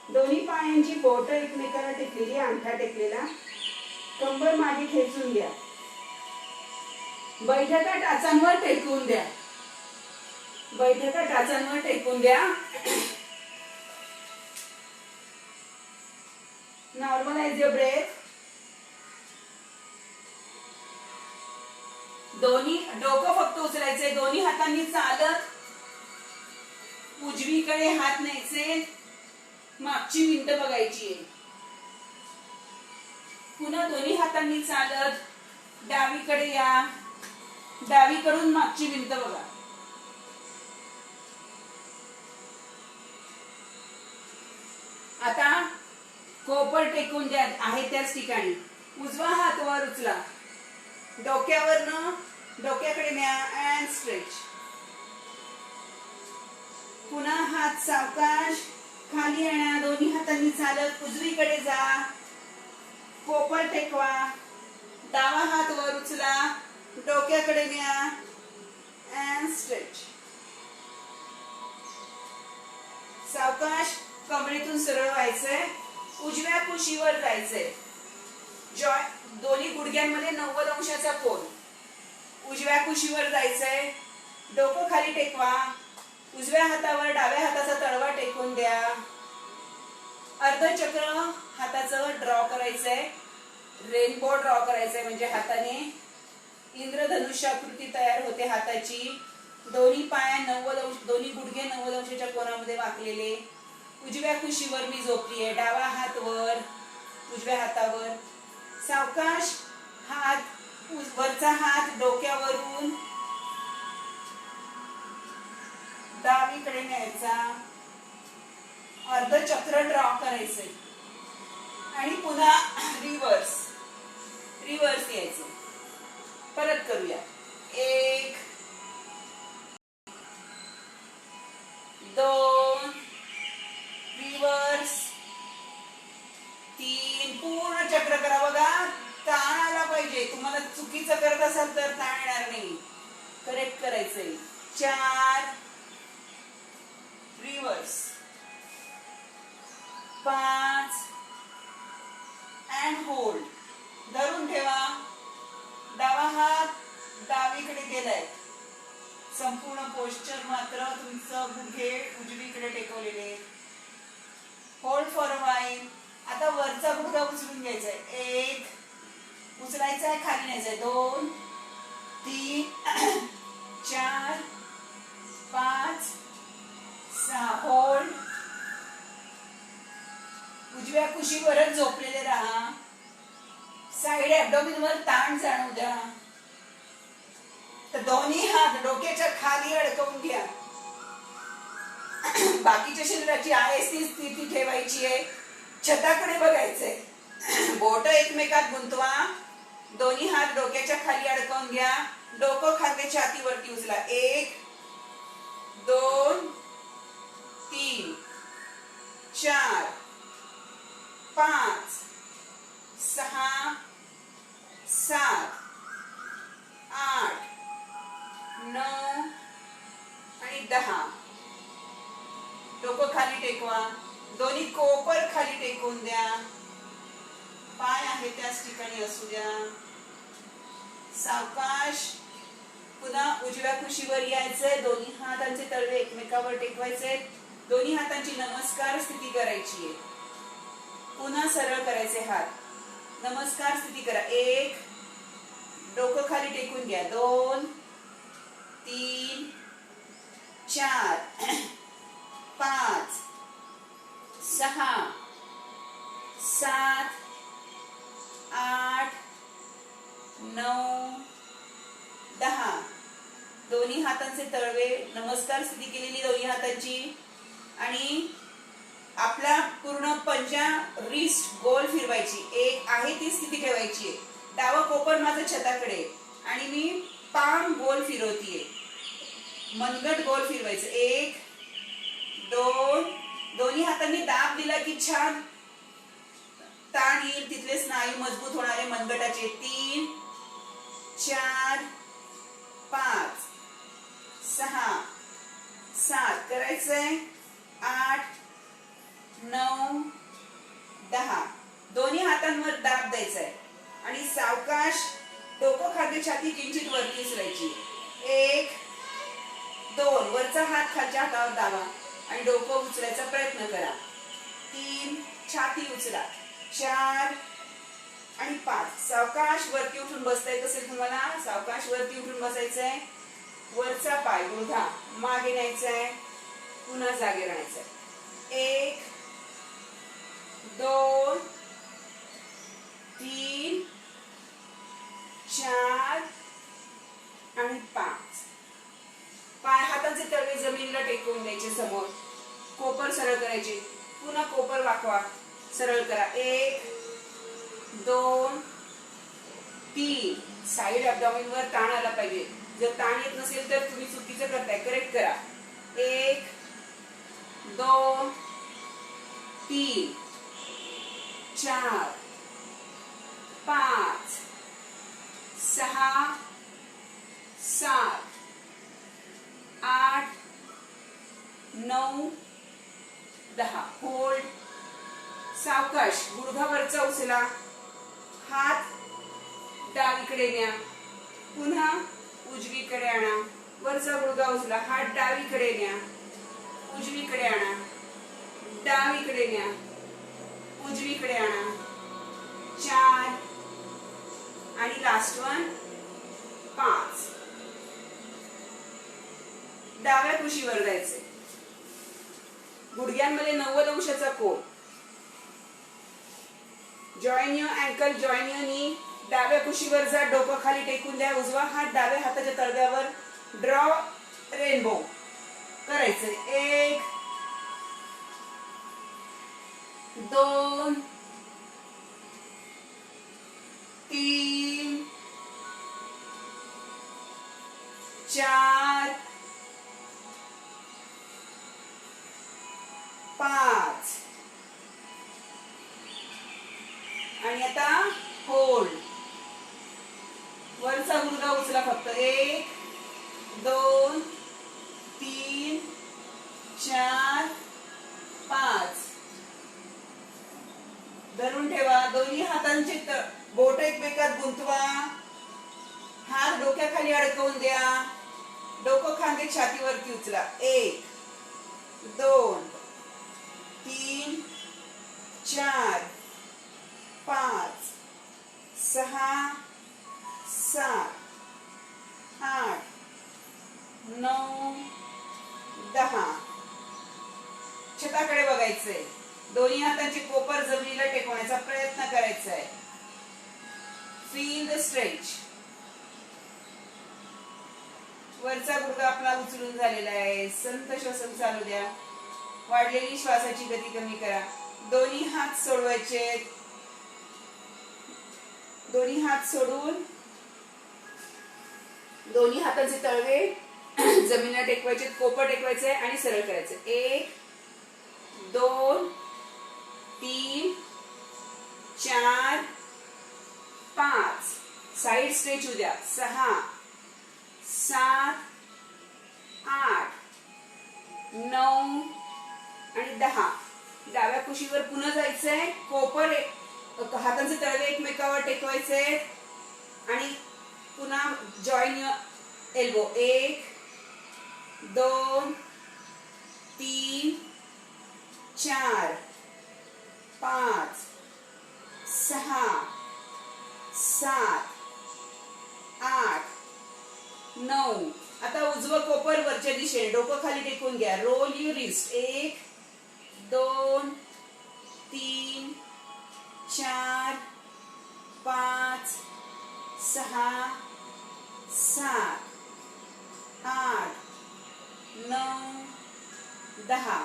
दोन्ही पायांची बोटं एकमेकाला टेकलेली, अंगठा टेकलेला, कंबर मागे खेचून घ्या. बैठका टाचांवर टेकवून द्या. बैठका टाचांवर टेकवून द्या. Normalise your breath. दोन्ही डोकं फक्त उचलायचे, दोन्ही हातांनी चालत उजवीकडे हात न्यायचे, मागची भिंत बघायची. पुन्हा दोन्ही हातांनी चालत डावीकडे या, डावीकडून मागची भिंत बघा. आता कोपर टेकून द्या आहे त्याच ठिकाणी. उजवा हात वर उचला. डोक्यावरनं डोक्याकडे न्या अँड स्ट्रेच. पुन्हा हात सावकाश खाली आणा. दोन्ही हातांनी चालत उजवीकडे जा. कोपर टेकवा. डावा हात वर उचला. डोक्याकडे न्या अँड स्ट्रेच. सावकाश कमरेतून सरळ व्हायचंय. उजव्या कुशीवर जायचंय. जॉय दोन्ही गुडघ्यांमध्ये 90 अंशाचा कोन. उजव्या कुशीवर जायचंय. डोकं खाली टेकवा. उजव्या हातावर डाव्या हाताचा तळवा टेकून द्या. अर्धचक्र हाताचं ड्रॉ करायचंय. रेनबो ड्रॉ करायचंय म्हणजे हाताने इंद्रधनुष्य आकृती तयार होते हाताची. दोन्ही पाय 90 अंश, दोन्ही गुडघे 90 अंशाच्या कोनामध्ये वाकलेले. उजव्या कुशीवर मी झोपली आहे. डावा हात वर उजव्या हातावर. सावकाश हात वरचा हात डोक्यावरून डावीकडे न्यायचा. अर्धचक्र ड्रॉ करायचंय आणि पुन्हा रिव्हर्स रिव्हर्स यायचं. परत करूया. 1 2 रिव्हर्स. 3 पूर्ण चक्र करा. बघा ताण आला पाहिजे. तुम्हाला चुकीचं करत असाल तर ताण येणार नाही. करेक्ट करायचंय. 4 रिव्हर्स. 5 and hold. धरून ठेवा. डावा हात डावीकडे गेलाय. संपूर्ण पोश्चर मात्र तुमचं गुडघे उजवीकडे टेकवलेले. Hold for a while. आता वरचा गुडघा उचलून घ्यायचा आहे. 1 उचलायचा आहे. खाली न्यायचा आहे. 2 3 4 5 6 होल्ड. उजव्या कुशीवरच झोपलेले राहा. साइड ऍब्डोमिन वर ताण जाणवू द्या. तर दोन्ही हात डोक्याच्या खाली अडकवून घ्या. बाकीच्या शरीराची आयस्ती स्थिती ठेवायची आहे. छताकडे बघायचंय. बोट एकमेकात गुंतवा. दोन्ही हात डोक्याच्या खाली अडकवून घ्या. डोकं खांदे छातीवरती उचला. 1 2 3 4 5 6 7 8 9 आणि 10. डोकं खाली टेकवा. दोन्ही कोपर खाली टेकवून द्या. पाय आहे त्याच ठिकाणी असू द्या. सावकाश पुन्हा उजव्या कुशीवर यायचंय. दोन्ही हातांचे तळवे एकमेकावर टेकवायचे. दोन्ही हातांची नमस्कार स्थिती करायची आहे. पुन्हा सरळ करायचे हात. नमस्कार स्थिती करा. 1 डोकं खाली टेकून घ्या. 2 3 4 5 6 7 8 9 10. दोन्ही हातांचे तळवे नमस्कार स्थिती केलेली दोन्ही हातांची. आणि आपला पूर्ण पंजा रिस्ट गोल फिरवायची. 1 आहे ती स्थिती ठेवायची. डावा कोपर माझं छताकडे आणि मी पाम गोल फिरवतीये. मनगट गोल फिरवायचं. 1 2 दोन्ही हातांनी दाब दिला की छान ताण येईल. तिथले स्नायू मजबूत होणारे मनगटाचे. 3 4 5 6 7 करायचंय. 8 9 10. दोन्ही हातांवर दाब द्यायचा आहे आणि सावकाश डोकं खाली छाती किंचित वरती उचलायची. 1 2 वरचा हात खालच्या हातावर दाबा आणि डोकं उचलायचा प्रयत्न करा. 3 छाती उचला. 4 आणि 5 सावकाश वरती उठून बसता येत असेल तुम्हाला. सावकाश वरती उठून बसायचंय. वरचा पाय गुडघा मागे न्यायचाय. पुन्हा जागे राहायचंय. 1 2 3 4 आणि 5. पाय हाताचे तळवे जमिनीला टेकवून द्यायचे. समोर कोपर सरळ करायचे. पुन्हा कोपर वाकवा. सरळ करा. 1 2 3 साईड ॲब्डॉमिन वर ताण आला पाहिजे. जर ताण येत नसेल तर तुम्ही चुकीचं करताय. करेक्ट करा. 1 2 3 4 5 6 7 8 9 10. होल्ड. सावकाश. गुडघा वरचा उचला. हात डावीकडे न्या. पुन्हा उजवीकडे आणा. वरचा गुडघा उचला. हात डावीकडे न्या. उजवीकडे आणा. डावीकडे न्या. उजवीकडे आणा. 4 आणि लास्ट वन 5. डाव्या कुशीवर जायचे. गुडघ्यांमध्ये 90 अंशाचा कोन. Join your ankle, join your knee. डाव्या कुशीवर जा. डोकं खाली टेकून द्या. उजवा हात डाव्या हाताच्या तळव्यावर. ड्रॉ रेनबो करायचंय. 1 2 3 4 5 आणि आता होल्ड. वरचा गुडघा उचला फक्त. 1 2 3 4 5. धरून ठेवा. दोन्ही हातांची बोट एकमेकात गुंतवा. हात डोक्याखाली अडकवून द्या. डोकं खांदे छातीवरती उचला. 1 2 3 4 5 6 7 8 9 10. छताकडे बघायचंय. दोन्ही हातांची कोपर जमिनीला टेकवण्याचा प्रयत्न करायचा आहे. Feel the stretch. वरचा गुडघा आपला उचलून झालेला आहे. संत श्वसन चालू द्या. वाढलेली श्वासाची गती कमी करा. दोन्ही हात सोडवायचे. दोन्ही हात सोडून दोन्ही हातांचे तळवे जमिनीला टेकवायचे. कोपर टेकवायचे आणि सरळ करायचे. 1 2 3 4 5. साइड स्ट्रेच होऊ द्या. 6 7 8 9 आणि 10. डाव्या कुशीवर पुन्हा जायचंय. कोपर हातांचे तळवे एकमेकावर टेकवायचे आणि पुन्हा जॉईन युअर एल्बो. 1 2 3 4 5 6 7 8 9. आता उजवं कोपर वरच्या दिशेने. डोकं खाली टेकून घ्या. Roll you wrist. 1 2 3 4 5 6 7 8 9 10.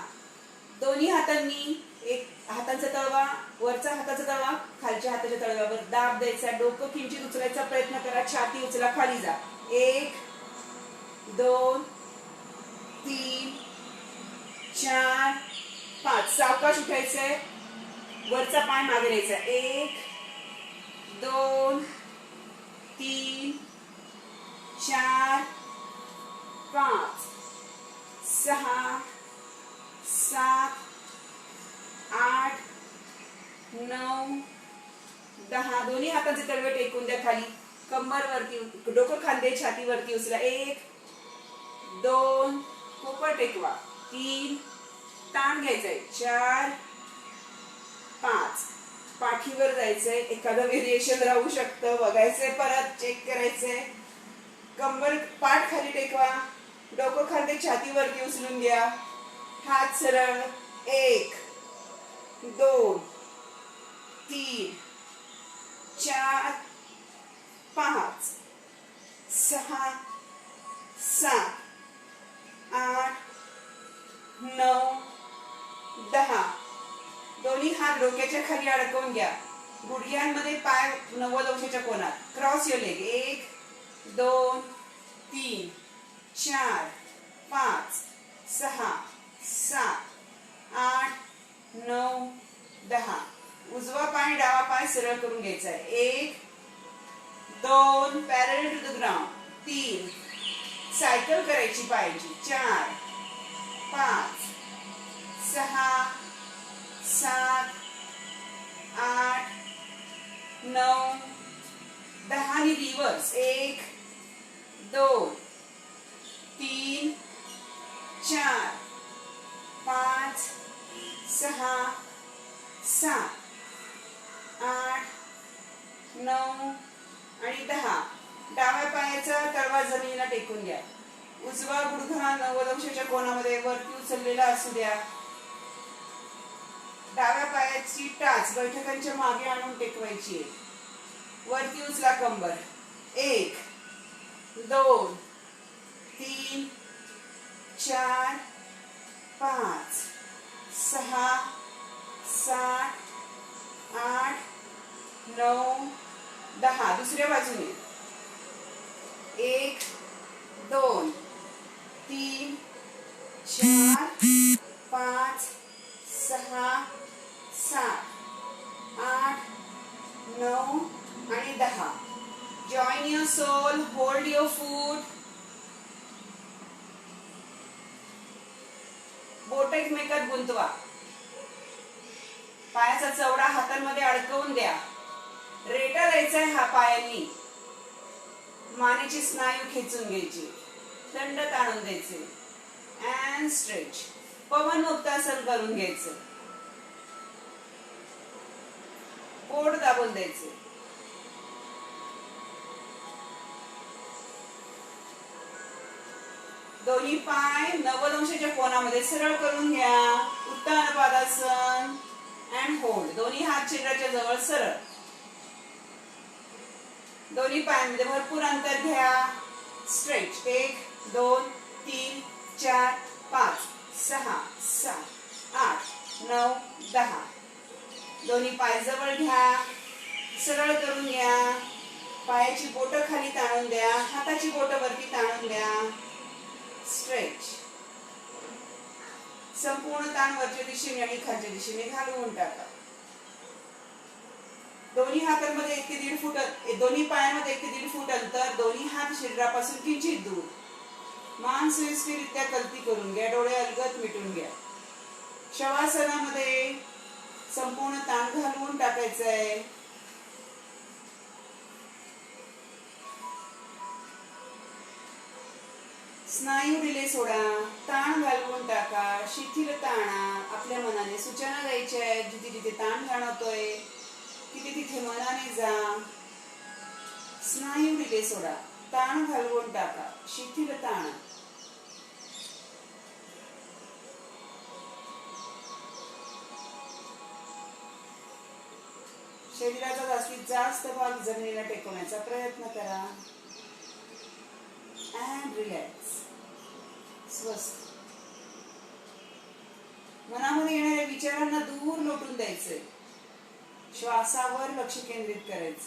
दोन्ही हातांनी एक हाताचा तळवा वरचा हाताचा तळवा खालच्या हाताच्या तळव्यावर दाब द्यायचा. डोकं किंचित उचलायचा प्रयत्न करा. छाती उचला. खाली जा. 1 2 3 4 5. सावकाश उठायचंय. वरचा पाय मागे न्यायचा. 1 2 3 4 5 6 7 8 9 10. दोन्ही हातांचे तळवे टेकून द्या खाली. कंबर वरती. डोकं खांदे छातीवरती उचला. 1 2 कोपर टेकवा. 3 ताण घ्यायचंय. 4 5 पाठीवर जायचंय. एखादं व्हेरिएशन राहू शकतं. बघायचंय. परत चेक करायचंय. कंबर पाठ खाली टेकवा. डोकं खांदे छातीवरती उचलून घ्या. हात सरळ. 1 2 3 4 5 6 7 8 9 10. दोन्ही हात डोक्याच्या खाली अडकवून घ्या. गुडघ्यांमध्ये पाय 90 अंशाच्या कोनात. Cross your leg. 1 2 3 4 5 6 7 8 9 10. उजवा पाय डावा पाय सरळ करून घ्यायचा आहे. 1 2 parallel to the ground. 3 cycle करायची पायाची. 4 5 6 7 8 9 10 आणि रिव्हर्स. 1 2 3 4 5 6 7 8 9 आणि 10. डाव्या पायाचा तळवा जमिनीला टेकून द्या. उजवा गुडघा 90 अंशाच्या कोनामध्ये वरती उचललेला असू द्या. डाव्या पायाची टाच बैठकांच्या मागे आणून टेकवायची आहे. वरती उचला कंबर. 1 2 3 4 5 6 7 8 9 10. दुसऱ्या बाजूने. 1 2 3 4 5 6 7 8 9 आणि 10. Join your sole. Hold your feet. बोट एकमेकात गुंतवा. पायाचा चवडा हातांमध्ये अडकवून द्या. रेटा द्यायचा आहे हा पायांनी. मानेची स्नायू खेचून घ्यायची. थंड ताणून द्यायचे. And stretch. पवन मुक्तासन करून घ्यायचं. पोट दाबून द्यायचे. दोन्ही पाय 90 अंशाच्या कोनामध्ये सरळ करून घ्या. उत्तान पादासन अँड होल्ड. दोन्ही हात छेदराच्या जवळ सरळ. दोन्ही पायांमध्ये भरपूर अंतर घ्या. स्ट्रेच. 1 2 3 4 5 6 7 8 9 10. दोन्ही पाय जवळ घ्या. सरळ करून घ्या. पायाची बोटं खाली ताणून द्या. हाताची बोटं वरती ताणून द्या. स्ट्रेच. संपूर्ण ताण वरच्या दिशेने आणि खालच्या दिशेने घालवून टाका. दोन्ही हातांमध्ये 1 ते 1.5 फूट. दोन्ही पायांमध्ये 1 ते 1.5 फूट अंतर. दोन्ही हात शरीरापासून किंचित दूर. मान सुस्थिररित्या कलती करून घ्या. डोळे अलगद मिटून घ्या. शवासनामध्ये संपूर्ण ताण घालवून टाकायचा आहे. स्नायू रिले सोडा. ताण घालवून टाका. शिथिल ताणा. आपल्या मनाने सूचना द्यायच्या आहेत. जिथे जिथे ताण जाणवतोय तिथे तिथे मनाने जा. स्नायू रिले सोडा. ताण घालवून टाका. शिथिल ताणा. शरीराचा जास्तीत जास्त भाग जमिनीला टेकवण्याचा प्रयत्न करा. And relax. स्वस्थ. मनामध्ये येणाऱ्या विचारांना दूर लोटून द्यायचे. श्वासावर लक्ष केंद्रित करायचे.